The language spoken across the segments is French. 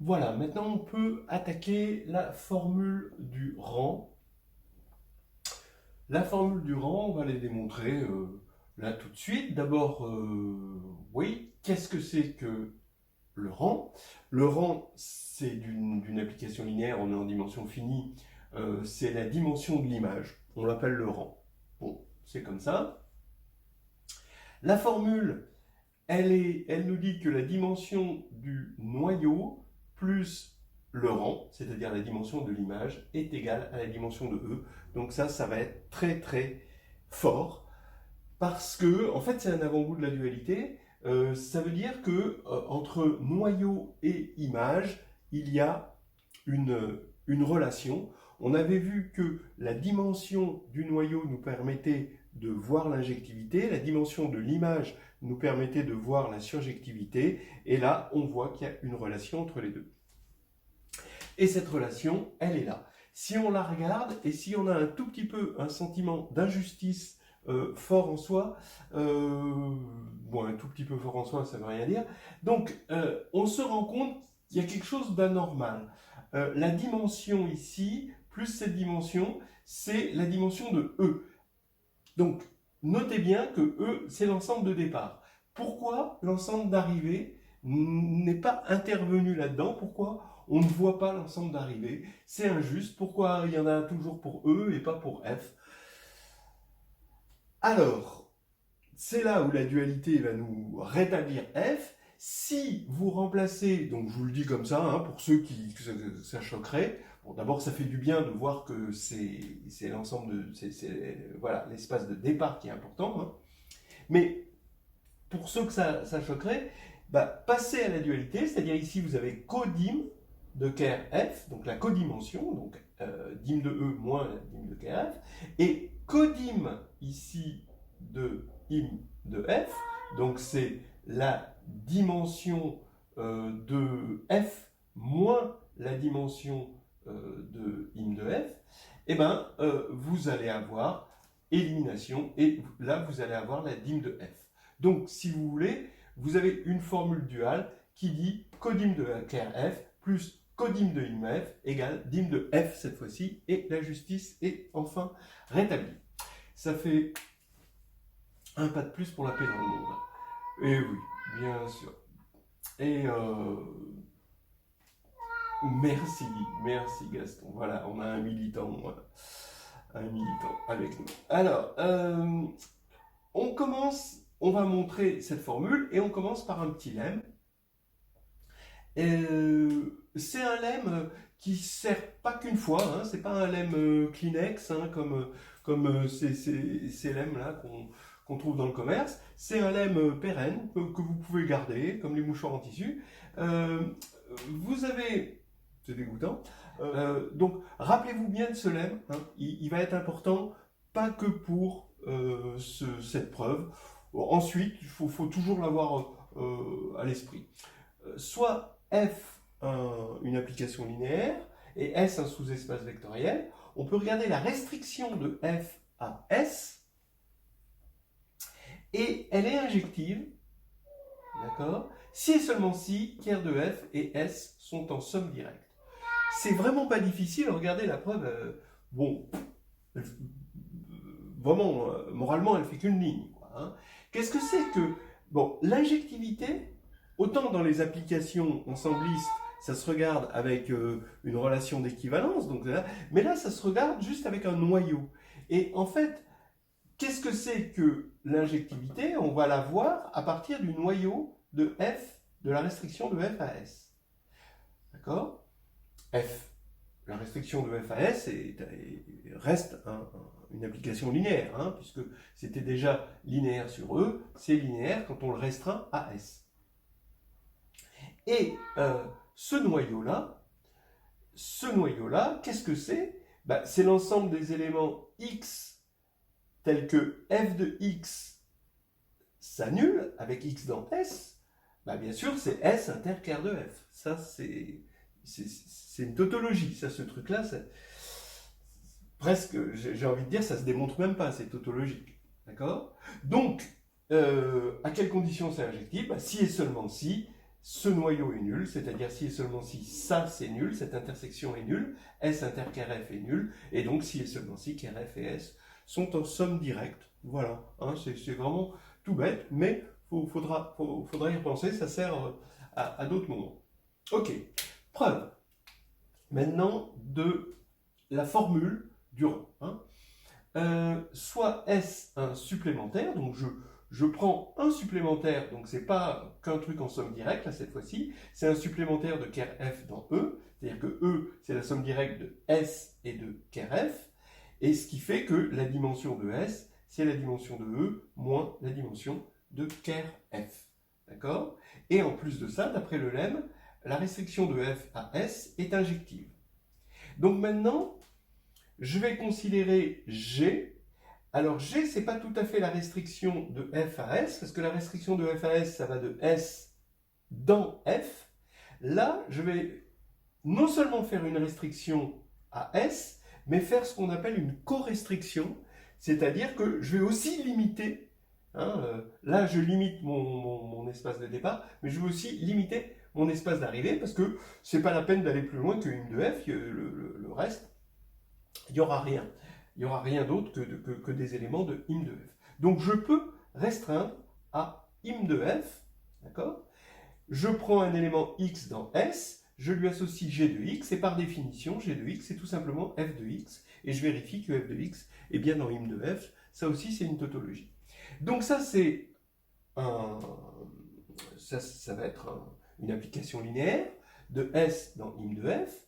Voilà, maintenant on peut attaquer la formule du rang. La formule du rang, on va les démontrer là tout de suite. D'abord, oui, qu'est-ce que c'est que le rang? Le rang, c'est d'une application linéaire, on est en dimension finie, c'est la dimension de l'image. On l'appelle le rang. Bon, c'est comme ça. La formule, elle nous dit que la dimension du noyau plus le rang, c'est-à-dire la dimension de l'image, est égale à la dimension de E. Donc ça va être très très fort, parce que, en fait, c'est un avant-goût de la dualité. Ça veut dire que entre noyau et image, il y a une relation. On avait vu que la dimension du noyau nous permettait de voir l'injectivité, la dimension de l'image nous permettait de voir la surjectivité, et là, on voit qu'il y a une relation entre les deux. Et cette relation, elle est là. Si on la regarde, et si on a un tout petit peu un sentiment d'injustice fort en soi, bon, un tout petit peu fort en soi, ça ne veut rien dire, donc on se rend compte qu'il y a quelque chose d'anormal. La dimension ici, plus cette dimension, c'est la dimension de E. Donc, notez bien que E, c'est l'ensemble de départ. Pourquoi l'ensemble d'arrivée n'est pas intervenu là-dedans? Pourquoi on ne voit pas l'ensemble d'arrivée? C'est injuste. Pourquoi il y en a toujours pour E et pas pour F? Alors, c'est là où la dualité va nous rétablir F. Si vous remplacez, donc je vous le dis comme ça, hein, pour ceux que ça choquerait, bon, d'abord ça fait du bien de voir que c'est l'ensemble de, voilà, l'espace de départ qui est important, hein. Mais pour ceux que ça choquerait, bah, passez à la dualité, c'est-à-dire ici vous avez codim de ker F, donc la codimension, donc dim de E moins la dim de ker F, et codim ici de im de F, donc c'est la dimension de F moins la dimension de im de F, et ben vous allez avoir élimination, et là vous allez avoir la dim de F. Donc, si vous voulez, vous avez une formule duale qui dit codim de clair F plus codim de im F égale dim de F cette fois-ci, et la justice est enfin rétablie. Ça fait un pas de plus pour la paix dans le monde. Et oui, bien sûr. Et merci Gaston. Voilà, on a un militant avec nous. Alors, on va montrer cette formule et on commence par un petit lemme. C'est un lemme qui sert pas qu'une fois, hein, c'est pas un lemme Kleenex, hein, comme ces lemmes-là qu'on trouve dans le commerce. C'est un lemme pérenne que vous pouvez garder, comme les mouchoirs en tissu. Euh, vous avez, c'est dégoûtant, donc rappelez-vous bien de ce lemme, hein, il va être important, pas que pour cette preuve. Ensuite, il faut toujours l'avoir à l'esprit. Soit F une application linéaire et S un sous-espace vectoriel, on peut regarder la restriction de F à S et elle est injective, d'accord, si et seulement si ker de F et S sont en somme directe. C'est vraiment pas difficile, regardez la preuve, bon, vraiment, moralement, elle fait qu'une ligne, quoi, hein. Qu'est-ce que c'est que, bon, l'injectivité, autant dans les applications ensemblistes, ça se regarde avec une relation d'équivalence, donc, mais là, ça se regarde juste avec un noyau. Et en fait, qu'est-ce que c'est que l'injectivité? On va la voir à partir du noyau de F, de la restriction de F à S. D'accord? F, la restriction de F à S reste une application linéaire, hein, puisque c'était déjà linéaire sur E, c'est linéaire quand on le restreint à S. Et ce noyau-là, qu'est-ce que c'est? Ben, c'est l'ensemble des éléments X tels que F de X s'annule avec X dans S. Ben, bien sûr, c'est S inter ker de F. Ça, c'est une tautologie, ça, ce truc-là, presque, j'ai envie de dire, ça se démontre même pas, c'est tautologique. D'accord? Donc, à quelles conditions c'est injectif? Si et seulement si ce noyau est nul, c'est-à-dire si et seulement si ça c'est nul, cette intersection est nulle, S inter KRF est nul, et donc si et seulement si KRF et S sont en somme directe. Voilà, hein, c'est vraiment tout bête, mais faudra y repenser, ça sert à d'autres moments. Ok, preuve. Maintenant de la formule du rang. Hein. Soit S un supplémentaire, donc je prends un supplémentaire, donc c'est pas qu'un truc en somme directe, là cette fois-ci, c'est un supplémentaire de ker F dans E, c'est-à-dire que E c'est la somme directe de S et de ker F, et ce qui fait que la dimension de S c'est la dimension de E moins la dimension de ker F. D'accord? Et en plus de ça, d'après le lemme, la restriction de F à S est injective. Donc maintenant, je vais considérer G. Alors G, c'est pas tout à fait la restriction de F à S, parce que la restriction de F à S, ça va de S dans F. Là, je vais non seulement faire une restriction à S, mais faire ce qu'on appelle une co-restriction, c'est-à-dire que je vais aussi limiter, hein, là je limite mon espace de départ, mais je vais aussi limiter mon espace d'arrivée, parce que c'est pas la peine d'aller plus loin que une de F, le reste, il n'y aura rien. Il n'y aura rien d'autre que des éléments de im de f. Donc je peux restreindre à im de f, d'accord? Je prends un élément x dans S, je lui associe g de x, et par définition, g de x, c'est tout simplement f de x, et je vérifie que f de x est bien dans im de f. Ça aussi, c'est une tautologie. Donc ça, c'est ça va être une application linéaire de S dans im de f.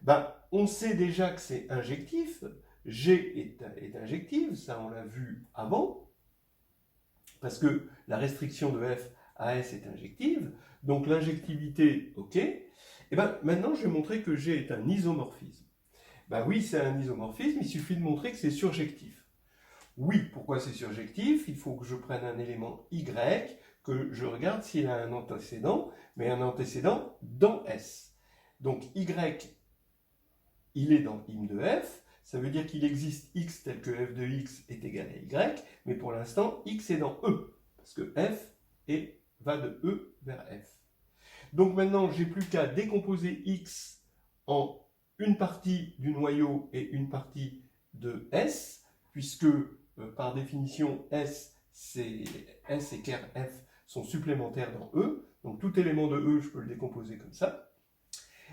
Ben, on sait déjà que c'est injectif, G est injective, ça on l'a vu avant, parce que la restriction de F à S est injective, donc l'injectivité, ok, et ben maintenant je vais montrer que G est un isomorphisme. Ben oui, c'est un isomorphisme, il suffit de montrer que c'est surjectif. Oui, pourquoi c'est surjectif? Il faut que je prenne un élément Y, que je regarde s'il a un antécédent, mais un antécédent dans S. Donc Y, il est dans im de f, ça veut dire qu'il existe x tel que f de x est égal à y, mais pour l'instant, x est dans E, parce que f va de E vers f. Donc maintenant, j'ai plus qu'à décomposer x en une partie du noyau et une partie de S, puisque par définition, S et ker f sont supplémentaires dans E, donc tout élément de E, je peux le décomposer comme ça.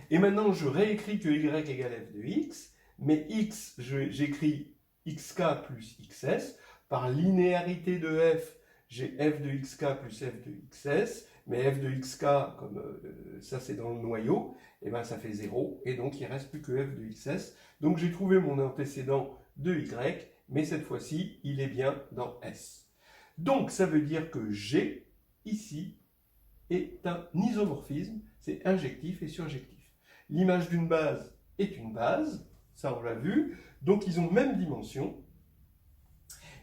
Et maintenant, je réécris que y égale f de x, mais x, j'écris xk plus xs. Par linéarité de f, j'ai f de xk plus f de xs, mais f de xk, comme ça c'est dans le noyau, et ben ça fait 0, et donc il ne reste plus que f de xs. Donc j'ai trouvé mon antécédent de y, mais cette fois-ci, il est bien dans S. Donc ça veut dire que G, ici, est un isomorphisme, c'est injectif et surjectif. L'image d'une base est une base, ça on l'a vu, donc ils ont même dimension.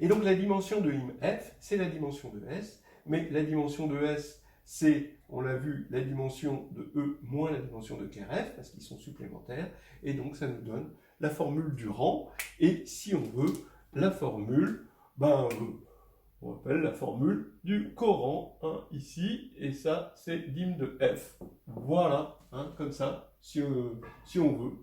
Et donc la dimension de im f, c'est la dimension de S, mais la dimension de S, c'est, on l'a vu, la dimension de E moins la dimension de KRF, parce qu'ils sont supplémentaires, et donc ça nous donne la formule du rang, et si on veut, la formule, on appelle la formule du corant, hein, ici, et ça, c'est dim de f. Voilà, hein, comme ça, si on veut.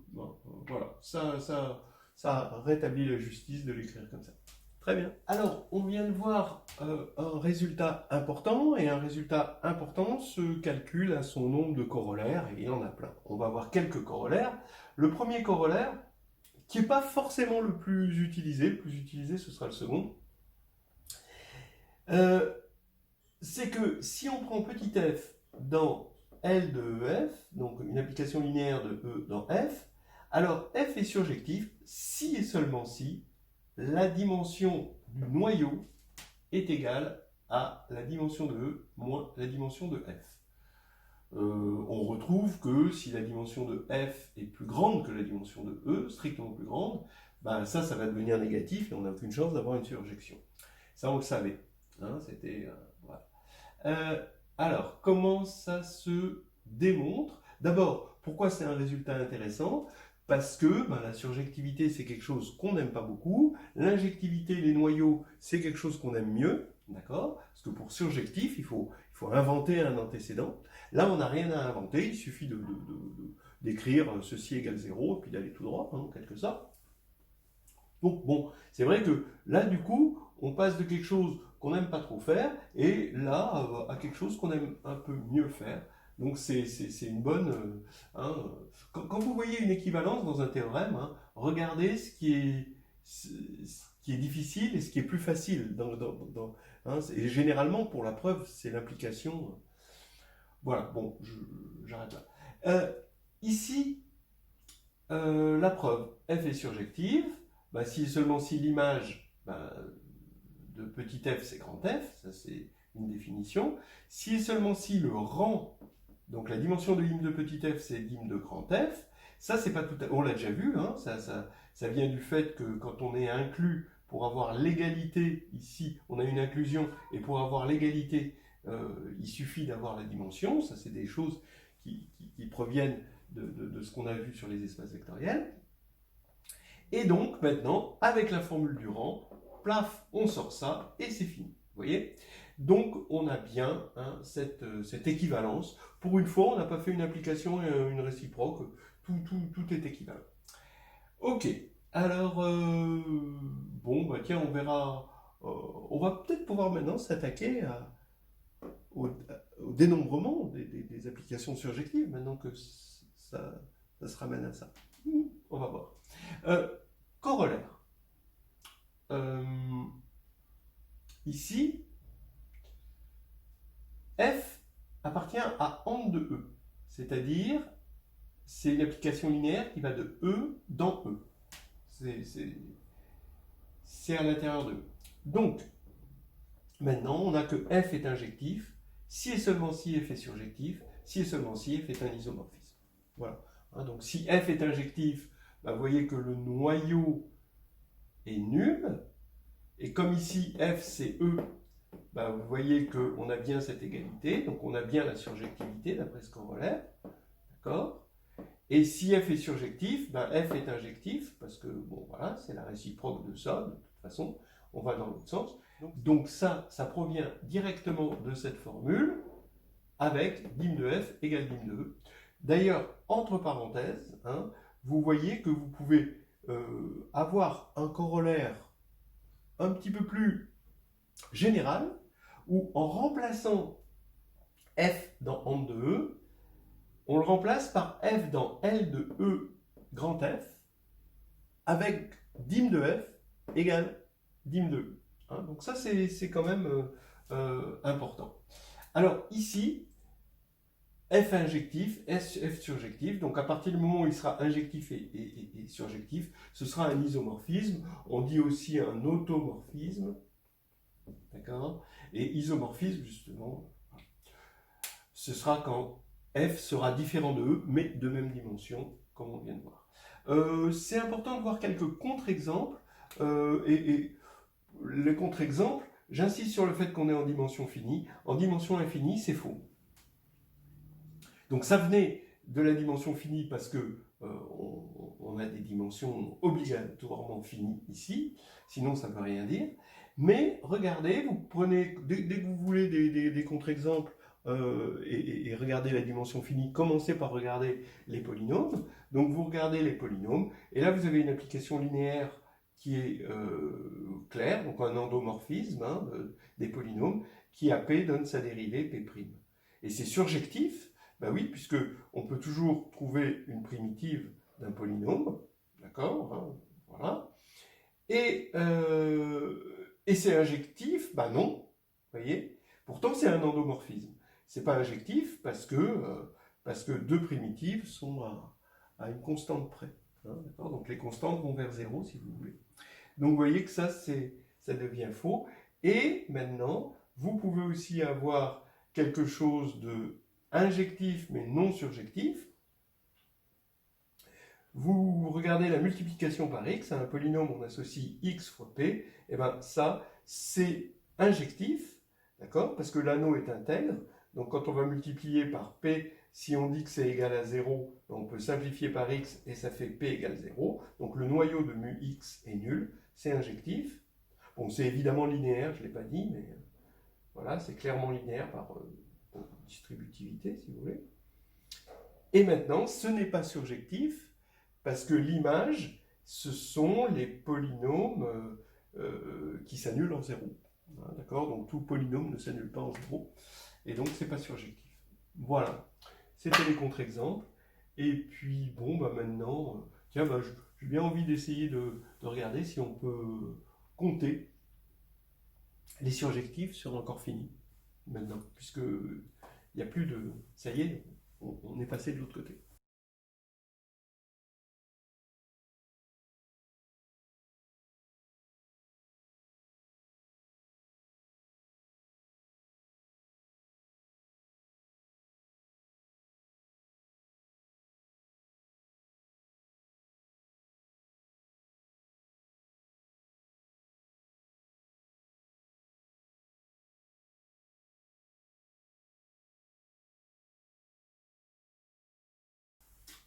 Voilà, ça rétablit la justice de l'écrire comme ça. Très bien. Alors, on vient de voir un résultat important, et un résultat important se calcule à son nombre de corollaires, et il y en a plein. On va voir quelques corollaires. Le premier corollaire, qui n'est pas forcément le plus utilisé ce sera le second, c'est que si on prend petit f dans L de EF, donc une application linéaire de E dans F, alors f est surjectif si et seulement si la dimension du noyau est égale à la dimension de E moins la dimension de F. On retrouve que si la dimension de F est plus grande que la dimension de E, strictement plus grande, ben ça va devenir négatif et on n'a aucune chance d'avoir une surjection. Ça, on le savait. Hein, c'était voilà. Alors, comment ça se démontre? D'abord, pourquoi c'est un résultat intéressant? Parce que la surjectivité, c'est quelque chose qu'on n'aime pas beaucoup. L'injectivité, les noyaux, c'est quelque chose qu'on aime mieux. D'accord? Parce que pour surjectif, il faut inventer un antécédent. Là, on n'a rien à inventer, il suffit d'écrire ceci égale 0, et puis d'aller tout droit, hein, en quelque sorte. Donc bon, c'est vrai que là, du coup, on passe de quelque chose qu'on n'aime pas trop faire, et là, à quelque chose qu'on aime un peu mieux faire. Donc c'est une bonne... hein, quand vous voyez une équivalence dans un théorème, hein, regardez ce qui est difficile et ce qui est plus facile. Hein, et généralement, pour la preuve, c'est l'implication. Voilà, bon, j'arrête là. Ici, la preuve, f est surjective. Bah, si et seulement si l'image de petit f, c'est grand F, ça c'est une définition. Si et seulement si le rang, donc la dimension de l'hymne de petit f, c'est l'hymne de grand F, ça c'est pas tout à... On l'a déjà vu, hein, ça vient du fait que quand on est inclus, pour avoir l'égalité, ici on a une inclusion, et pour avoir l'égalité, il suffit d'avoir la dimension, ça c'est des choses qui proviennent de ce qu'on a vu sur les espaces vectoriels. Et donc, maintenant, avec la formule du rang, plaf, on sort ça, et c'est fini. Vous voyez? Donc, on a bien hein, cette équivalence. Pour une fois, on n'a pas fait une application et une réciproque. Tout est équivalent. Ok. Alors, bon, bah tiens, on verra. On va peut-être pouvoir maintenant s'attaquer au dénombrement des applications surjectives, maintenant que ça se ramène à ça. On va voir. Corollaire. Ici, f appartient à AND de E, c'est-à-dire c'est une application linéaire qui va de E dans E. C'est à l'intérieur de E. Donc, maintenant, on a que f est injectif, si et seulement si f est surjectif, si et seulement si f est un isomorphisme. Voilà. Hein, donc, si f est injectif, bah, vous voyez que le noyau est nul, et comme ici f c'est E, bah, vous voyez qu'on a bien cette égalité, donc on a bien la surjectivité d'après ce corollaire, d'accord? Et si f est surjectif, bah, f est injectif, parce que, bon, voilà, c'est la réciproque de ça, de toute façon, on va dans l'autre sens. Donc ça provient directement de cette formule, avec dim de f égale dim de E. D'ailleurs, entre parenthèses, hein, vous voyez que vous pouvez avoir un corollaire un petit peu plus général, où en remplaçant f dans AND de E, on le remplace par f dans L de E grand F, avec dim de f égale dim de E. Hein, donc ça, c'est quand même important. Alors ici, f injectif, f surjectif, donc à partir du moment où il sera injectif et surjectif, ce sera un isomorphisme. On dit aussi un automorphisme. D'accord? Et isomorphisme, justement, ce sera quand f sera différent de E, mais de même dimension, comme on vient de voir. C'est important de voir quelques contre-exemples. Et les contre-exemples, j'insiste sur le fait qu'on est en dimension finie. En dimension infinie, c'est faux. Donc ça venait de la dimension finie parce que on a des dimensions obligatoirement finies ici, sinon ça ne veut rien dire. Mais regardez, vous prenez, dès que vous voulez des contre-exemples, et regardez la dimension finie, commencez par regarder les polynômes. Donc vous regardez les polynômes, et là vous avez une application linéaire qui est claire, donc un endomorphisme hein, des polynômes, qui à P donne sa dérivée P'. Et c'est surjectif. Ben oui, puisque on peut toujours trouver une primitive d'un polynôme, d'accord, hein, voilà. Et c'est injectif, ben non, vous voyez. Pourtant, c'est un endomorphisme. C'est pas injectif parce que deux primitives sont à une constante près. Hein, d'accord. Donc les constantes vont vers 0 si vous voulez. Donc vous voyez que ça devient faux. Et maintenant, vous pouvez aussi avoir quelque chose de injectif mais non surjectif. Vous regardez la multiplication par x, à un polynôme on associe x fois p, et bien ça c'est injectif, d'accord, parce que l'anneau est intègre, donc quand on va multiplier par p, si on dit que c'est égal à 0, on peut simplifier par x et ça fait p égale 0, donc le noyau de mu x est nul, c'est injectif. Bon, c'est évidemment linéaire, je ne l'ai pas dit, mais Voilà, c'est clairement linéaire par distributivité, si vous voulez. Et maintenant, ce n'est pas surjectif, parce que l'image, ce sont les polynômes qui s'annulent en zéro. Hein, d'accord? Donc tout polynôme ne s'annule pas en zéro, et donc c'est pas surjectif. Voilà, c'était les contre-exemples. Et puis, bon, bah maintenant, tiens, bah, j'ai bien envie d'essayer de regarder si on peut compter les surjectifs sur encore fini, maintenant, puisque il n'y a plus de... Ça y est, on est passé de l'autre côté.